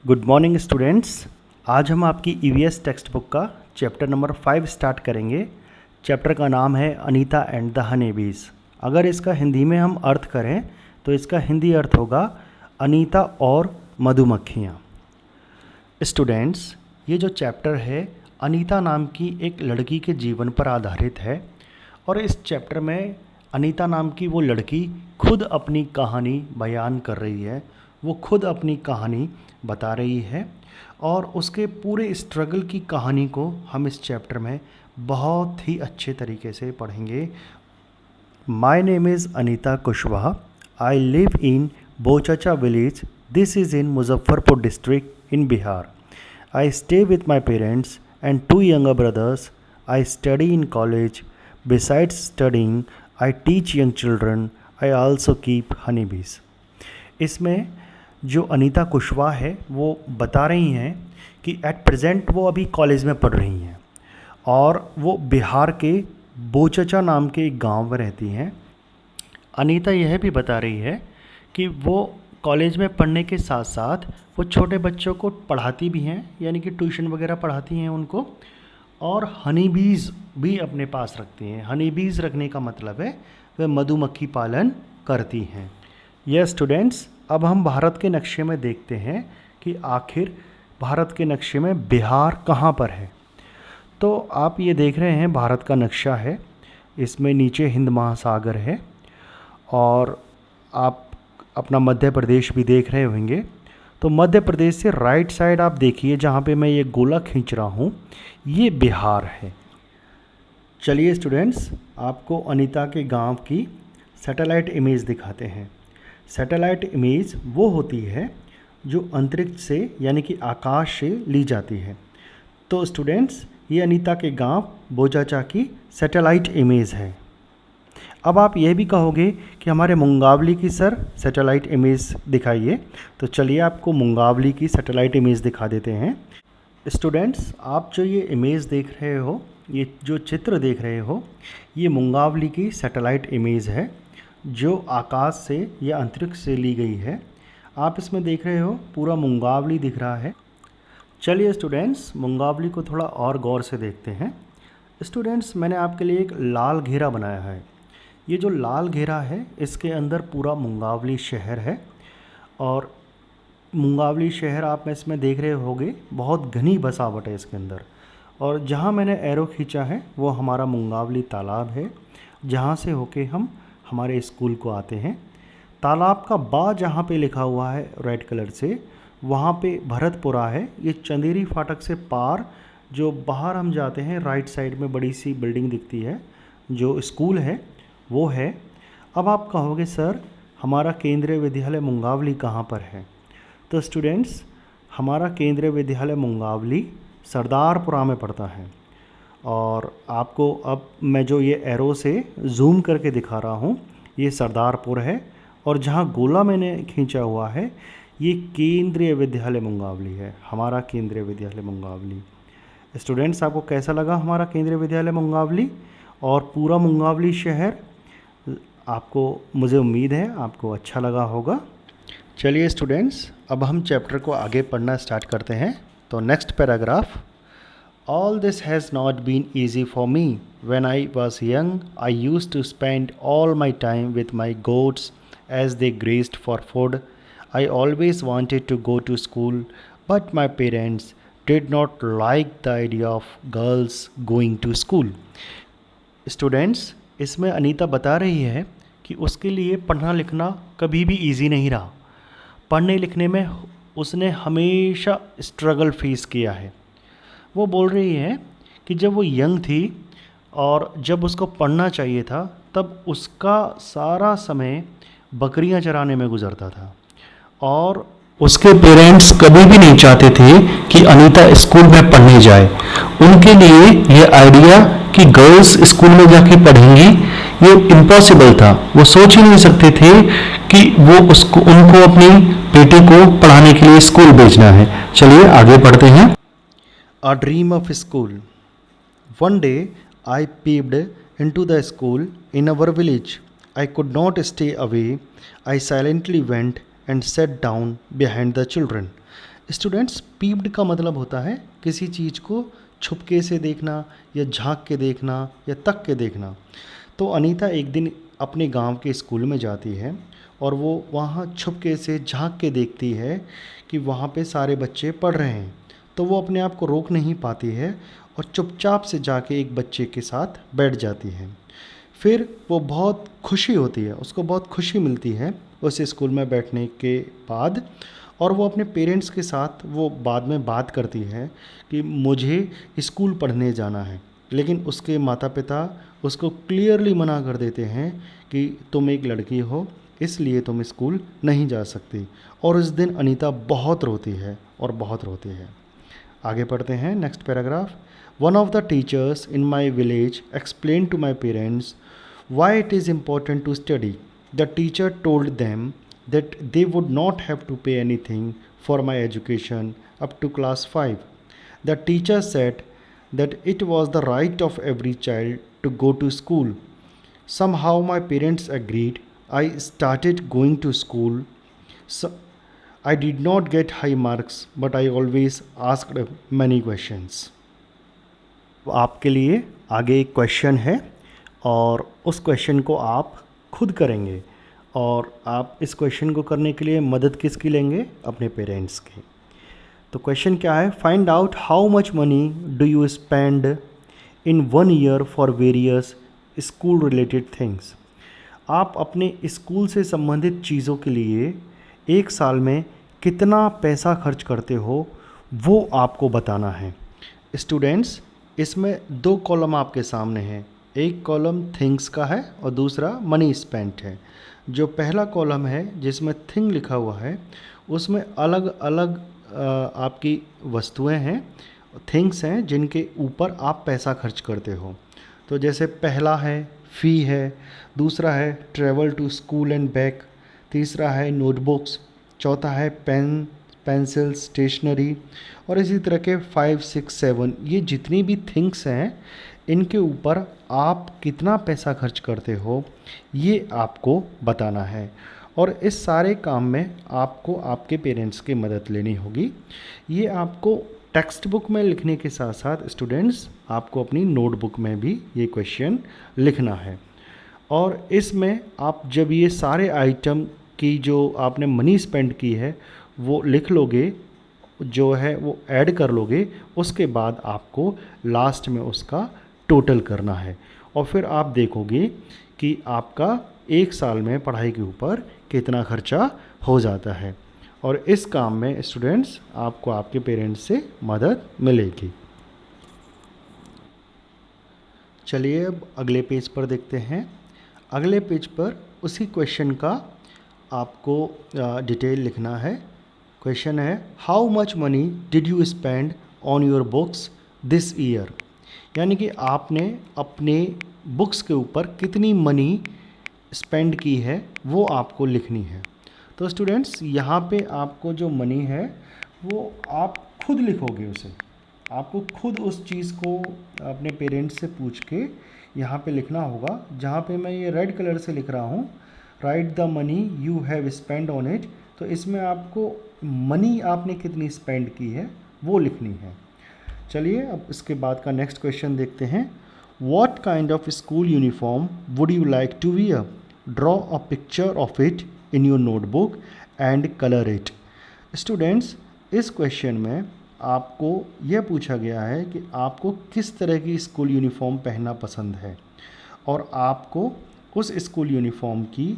Good morning students. आज हम आपकी ईवीएस टेक्स्ट बुक का चैप्टर नंबर 5 स्टार्ट करेंगे। चैप्टर का नाम है अनीता एंड द हनी बीज। अगर इसका हिंदी में हम अर्थ करें तो इसका हिंदी अर्थ होगा अनीता और मधुमक्खियाँ। स्टूडेंट्स, ये जो चैप्टर है अनीता नाम की एक लड़की के जीवन पर आधारित है और इस चैप्टर में अनीता नाम की वो लड़की खुद अपनी कहानी बयान कर रही है। वो खुद अपनी कहानी बता रही है और उसके पूरे स्ट्रगल की कहानी को हम इस चैप्टर में बहुत ही अच्छे तरीके से पढ़ेंगे। My name is Anita Kushwaha. I live in Bochacha village. This is in Muzaffarpur district in Bihar. I stay with my parents and 2 younger brothers. I study in college. Besides studying, I teach young children. I also keep honeybees. इसमें जो अनीता कुशवाहा है वो बता रही हैं कि at present वो अभी कॉलेज में पढ़ रही हैं और वो बिहार के बोचचा नाम के एक गांव में रहती हैं। अनीता यह भी बता रही है कि वो कॉलेज में पढ़ने के साथ साथ वो छोटे बच्चों को पढ़ाती भी हैं, यानी कि ट्यूशन वगैरह पढ़ाती हैं उनको, और हनी बीज़ भी अपने पास रखती हैं। हनी बीज़ रखने का मतलब है वे मधुमक्खी पालन करती हैं। यह स्टूडेंट्स, अब हम भारत के नक्शे में देखते हैं कि आखिर भारत के नक्शे में बिहार कहाँ पर है। तो आप ये देख रहे हैं भारत का नक्शा है, इसमें नीचे हिंद महासागर है और आप अपना मध्य प्रदेश भी देख रहे होंगे। तो मध्य प्रदेश से राइट साइड आप देखिए, जहाँ पे मैं ये गोला खींच रहा हूँ, ये बिहार है। चलिए स्टूडेंट्स, आपको अनीता के गांव की सैटेलाइट इमेज दिखाते हैं। सैटेलाइट इमेज वो होती है जो अंतरिक्ष से यानी कि आकाश से ली जाती है। तो स्टूडेंट्स, ये अनीता के गांव बोचाचा की सैटेलाइट इमेज है। अब आप ये भी कहोगे कि हमारे मुंगावली की सर सैटेलाइट इमेज दिखाइए, तो चलिए आपको मुंगावली की सैटेलाइट इमेज दिखा देते हैं। स्टूडेंट्स, आप जो ये इमेज देख रहे हो, ये जो चित्र देख रहे हो, ये मुंगावली की सैटेलाइट इमेज है जो आकाश से या अंतरिक्ष से ली गई है। आप इसमें देख रहे हो पूरा मुंगावली दिख रहा है। चलिए स्टूडेंट्स, मुंगावली को थोड़ा और गौर से देखते हैं। स्टूडेंट्स, मैंने आपके लिए एक लाल घेरा बनाया है। ये जो लाल घेरा है इसके अंदर पूरा मुंगावली शहर है और मुंगावली शहर आप इसमें देख रहे होंगे बहुत घनी बसावट है इसके अंदर। और जहाँ मैंने एरो खींचा है वो हमारा मुंगावली तालाब है, जहाँ से होके हम हमारे स्कूल को आते हैं। तालाब का बा जहाँ पे लिखा हुआ है रेड कलर से, वहाँ पे भरतपुरा है। ये चंदेरी फाटक से पार जो बाहर हम जाते हैं, राइट साइड में बड़ी सी बिल्डिंग दिखती है जो स्कूल है, वो है। अब आप कहोगे सर हमारा केंद्रीय विद्यालय मुंगावली कहाँ पर है। तो स्टूडेंट्स, हमारा केंद्रीय विद्यालय मुंगावली सरदारपुरा में पड़ता है। और आपको अब मैं जो ये एरो से जूम करके दिखा रहा हूँ, ये सरदारपुर है और जहाँ गोला मैंने खींचा हुआ है ये केंद्रीय विद्यालय मुंगावली है, हमारा केंद्रीय विद्यालय मुंगावली। स्टूडेंट्स, आपको कैसा लगा हमारा केंद्रीय विद्यालय मुंगावली और पूरा मुंगावली शहर? आपको, मुझे उम्मीद है आपको अच्छा लगा होगा। चलिए स्टूडेंट्स, अब हम चैप्टर को आगे पढ़ना स्टार्ट करते हैं। तो next paragraph. All this has not been easy for me. When I was young, I used to spend all my time with my goats as they grazed for food. I always wanted to go to school, but my parents did not like the idea of girls going to school. Students, इसमें अनीता बता रही है कि उसके लिए पढ़ना लिखना कभी भी इजी नहीं रहा। पढ़ने लिखने में उसने हमेशा स्ट्रगल फेस किया है। वो बोल रही है कि जब वो यंग थी और जब उसको पढ़ना चाहिए था तब उसका सारा समय बकरियां चराने में गुजरता था और उसके पेरेंट्स कभी भी नहीं चाहते थे कि अनीता स्कूल में पढ़ने जाए। उनके लिए ये आइडिया कि गर्ल्स स्कूल में जाके पढ़ेंगी ये इम्पॉसिबल था। वो सोच ही नहीं सकते थे कि वो उनको अपनी बेटी को पढ़ाने के लिए स्कूल भेजना है। चलिए आगे पढ़ते हैं। A dream of school. One day I peeped into the school in our village. I could not stay away. I silently went and sat down behind the children. Students, peeped का मतलब होता है किसी चीज़ को छुपके से देखना या झांक के देखना या तक के देखना। तो अनीता एक दिन अपने गांव के स्कूल में जाती है और वो वहाँ छुपके से झांक के देखती है कि वहाँ पे सारे बच्चे पढ़ रहे हैं। तो वो अपने आप को रोक नहीं पाती है और चुपचाप से जाके एक बच्चे के साथ बैठ जाती है। फिर वो बहुत खुशी होती है, उसको बहुत खुशी मिलती है उस स्कूल में बैठने के बाद, और वो अपने पेरेंट्स के साथ वो बाद में बात करती है कि मुझे स्कूल पढ़ने जाना है। लेकिन उसके माता पिता उसको क्लियरली मना कर देते हैं कि तुम एक लड़की हो, इसलिए तुम स्कूल नहीं जा सकती। और उस दिन अनीता बहुत रोती है और बहुत रोती है। आगे पढ़ते हैं next paragraph. One of the teachers in my village explain to my parents why it is important to study. The teacher told them that they would not have to pay anything for my education up to class 5. The teacher said that it was the right of every child to go to school. Somehow my parents agreed. I started going to school. So I did not get high marks, but I always asked many questions. आपके लिए आगे एक question है और उस question को आप खुद करेंगे, और आप इस क्वेश्चन को करने के लिए मदद किसकी लेंगे? अपने पेरेंट्स की। तो क्वेश्चन क्या है? Find out how much money do you spend in 1 year for various school related things. आप अपने स्कूल से संबंधित चीज़ों के लिए एक साल में कितना पैसा खर्च करते हो, वो आपको बताना है। स्टूडेंट्स, इसमें 2 कॉलम आपके सामने हैं। एक कॉलम थिंग्स का है और दूसरा मनी स्पेंट है। जो पहला कॉलम है जिसमें थिंग लिखा हुआ है, उसमें अलग अलग आपकी वस्तुएं हैं, थिंग्स हैं जिनके ऊपर आप पैसा खर्च करते हो। तो जैसे पहला है फ़ी है, दूसरा है travel to school and back, तीसरा है नोटबुक्स, चौथा है पेन, पेंसिल, स्टेशनरी, और इसी तरह के 5, 6, 7 ये जितनी भी थिंग्स हैं इनके ऊपर आप कितना पैसा खर्च करते हो ये आपको बताना है। और इस सारे काम में आपको आपके पेरेंट्स की मदद लेनी होगी। ये आपको टेक्स्ट बुक में लिखने के साथ साथ स्टूडेंट्स आपको अपनी नोटबुक में भी ये क्वेश्चन लिखना है। और इसमें आप जब ये सारे आइटम की जो आपने मनी स्पेंड की है वो लिख लोगे, जो है वो ऐड कर लोगे, उसके बाद आपको लास्ट में उसका टोटल करना है। और फिर आप देखोगे कि आपका एक साल में पढ़ाई के ऊपर कितना खर्चा हो जाता है। और इस काम में स्टूडेंट्स आपको आपके पेरेंट्स से मदद मिलेगी। चलिए अब अगले पेज पर देखते हैं। अगले पेज पर उसी क्वेश्चन का आपको डिटेल लिखना है। क्वेश्चन है how much money did you spend on your books this year. यानी कि आपने अपने बुक्स के ऊपर कितनी मनी स्पेंड की है वो आपको लिखनी है। तो स्टूडेंट्स यहाँ पे आपको जो मनी है वो आप खुद लिखोगे, उसे आपको खुद उस चीज़ को अपने पेरेंट्स से पूछ के यहाँ पे लिखना होगा। जहाँ पे मैं ये रेड कलर से लिख रहा हूँ right the money you have spend on it, तो इसमें आपको मनी आपने कितनी स्पेंड की है वो लिखनी है। चलिए अब इसके बाद का नेक्स्ट क्वेश्चन देखते हैं। What kind of school uniform would you like to wear? Draw a picture of it in your notebook and color it. Students, इस क्वेश्चन में आपको यह पूछा गया है कि आपको किस तरह की स्कूल यूनिफॉर्म पहनना पसंद है, और आपको उस स्कूल यूनिफॉर्म की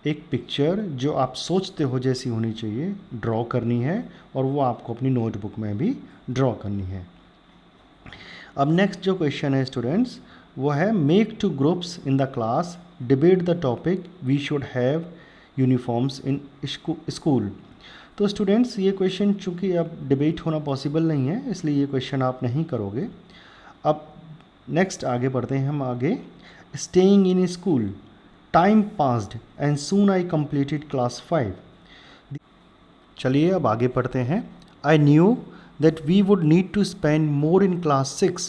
एक पिक्चर जो आप सोचते हो जैसी होनी चाहिए ड्रॉ करनी है, और वो आपको अपनी नोटबुक में भी ड्रॉ करनी है। अब नेक्स्ट जो क्वेश्चन है स्टूडेंट्स वो है make 2 groups in the class, debate the topic we should have uniforms in school. तो स्टूडेंट्स ये क्वेश्चन चूँकि अब डिबेट होना पॉसिबल नहीं है इसलिए ये क्वेश्चन आप नहीं करोगे। अब नेक्स्ट आगे बढ़ते हैं हम आगे। Staying in school, time passed and soon I completed class 5। चलिए अब आगे पढ़ते हैं। I knew that we would need to spend more in class 6.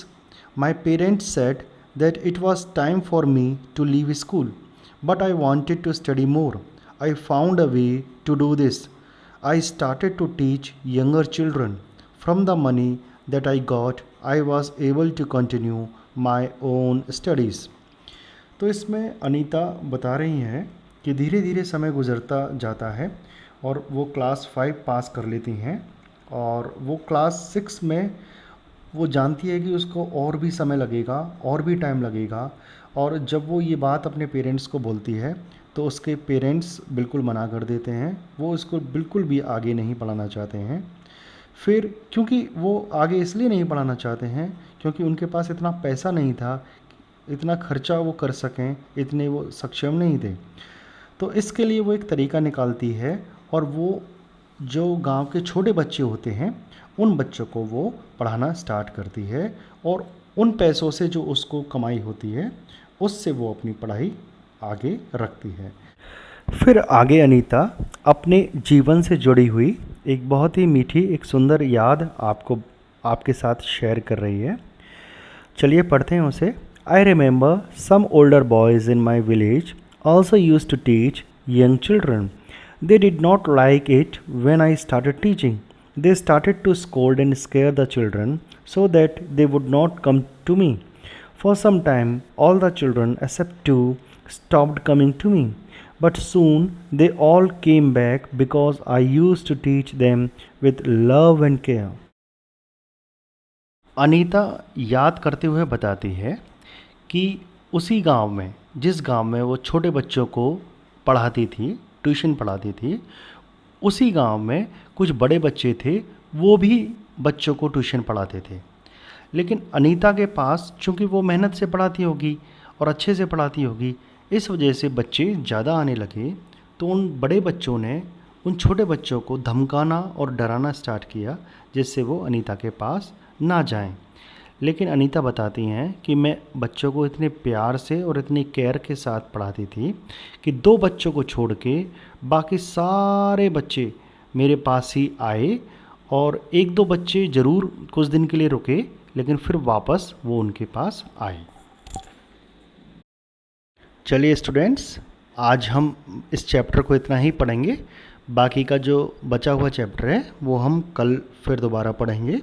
My parents said that it was time for me to leave school, but I wanted to study more. I found a way to do this. I started to teach younger children. From the money that I got, I was able to continue my own studies. तो इसमें अनीता बता रही हैं कि धीरे धीरे समय गुजरता जाता है और वो क्लास 5 पास कर लेती हैं और वो क्लास 6 में वो जानती है कि उसको और भी समय लगेगा और भी टाइम लगेगा। और जब वो ये बात अपने पेरेंट्स को बोलती है तो उसके पेरेंट्स बिल्कुल मना कर देते हैं, वो इसको बिल्कुल भी आगे नहीं पढ़ाना चाहते हैं। फिर क्योंकि वो आगे इसलिए नहीं पढ़ाना चाहते हैं क्योंकि उनके पास इतना पैसा नहीं था, इतना खर्चा वो कर सकें, इतने वो सक्षम नहीं थे। तो इसके लिए वो एक तरीका निकालती है और वो जो गांव के छोटे बच्चे होते हैं उन बच्चों को वो पढ़ाना स्टार्ट करती है और उन पैसों से जो उसको कमाई होती है उससे वो अपनी पढ़ाई आगे रखती है। फिर आगे अनीता अपने जीवन से जुड़ी हुई एक बहुत ही मीठी एक सुंदर याद आपके साथ शेयर कर रही है। चलिए पढ़ते हैं उसे। I remember some older boys in my village also use to teach young children. They did not like it when I started teaching. They started to scold and scare the children so that they would not come to me. For some time, all the children except two stopped coming to me. But soon they all came back because I used to teach them with love and care. Anita याद करते हुए बताती है कि उसी गांव में, जिस गांव में वो छोटे बच्चों को पढ़ाती थी, ट्यूशन पढ़ाती थी, उसी गांव में कुछ बड़े बच्चे थे, वो भी बच्चों को ट्यूशन पढ़ाते थे। लेकिन अनीता के पास चूँकि वो मेहनत से पढ़ाती होगी और अच्छे से पढ़ाती होगी, इस वजह से बच्चे ज़्यादा आने लगे। तो उन बड़े बच्चों ने उन छोटे बच्चों को धमकाना और डराना स्टार्ट किया जिससे वो अनीता के पास ना जाएं। लेकिन अनीता बताती हैं कि मैं बच्चों को इतने प्यार से और इतनी केयर के साथ पढ़ाती थी कि 2 बच्चों को छोड़ के बाकी सारे बच्चे मेरे पास ही आए और 1-2 बच्चे ज़रूर कुछ दिन के लिए रुके, लेकिन फिर वापस वो उनके पास आए। चलिए स्टूडेंट्स, आज हम इस चैप्टर को इतना ही पढ़ेंगे। बाकी का जो बचा हुआ चैप्टर है वो हम कल फिर दोबारा पढ़ेंगे,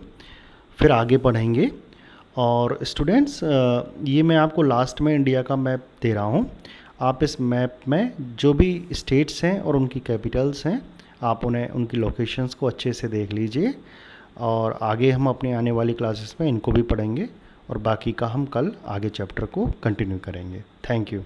फिर आगे पढ़ेंगे। और स्टूडेंट्स, ये मैं आपको लास्ट में इंडिया का मैप दे रहा हूँ। आप इस मैप में जो भी स्टेट्स हैं और उनकी कैपिटल्स हैं, आप उन्हें उनकी लोकेशंस को अच्छे से देख लीजिए। और आगे हम अपने आने वाली क्लासेस में इनको भी पढ़ेंगे और बाकी का हम कल आगे चैप्टर को कंटिन्यू करेंगे। Thank you.